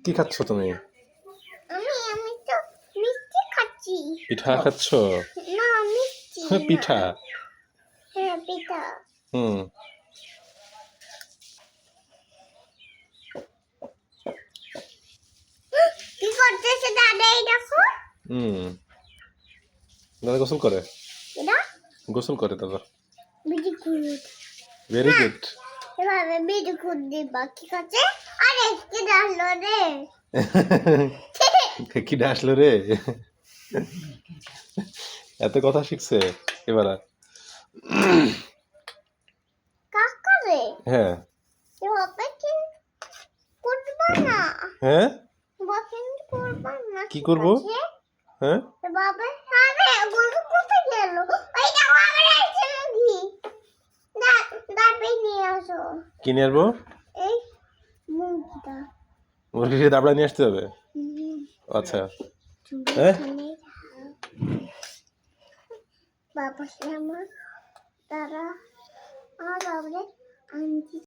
কি খাচ্ছ তুমি? আমি তো মিষ্টি খাচ্ছি। পিঠা খাচ্ছ? না মিষ্টি পিঠা। হ্যাঁ পিঠা। হুম। কি করতেছে দাদা এই দেখো? দাদা গোসল করে? এটা গোসল করে দাদা। বিড়ি গুড। Very good. এভাবে বিড়ি গুড দিবা ঠিক আছে? আরে কি ডাললো রে? কি ডাসলো রে? এত কথা শিখছে এবার। কাকা রে? হ্যাঁ। এভাবে কি করবা না? হ্যাঁ বকেন করবা না। কি করব? হ্যাঁ বাবা আরে গুলু কোথায় গেল? ওই দেখো আমার আছে মুগি। দাবে নিয়ে আসো। কি নিয়ে আসবো? এই মুগিটা। মুরগিকে দাবড়া নিয়ে আসতে হবে। আচ্ছা। হ্যাঁ বাবা আমার তারা আর বাবা আনছি।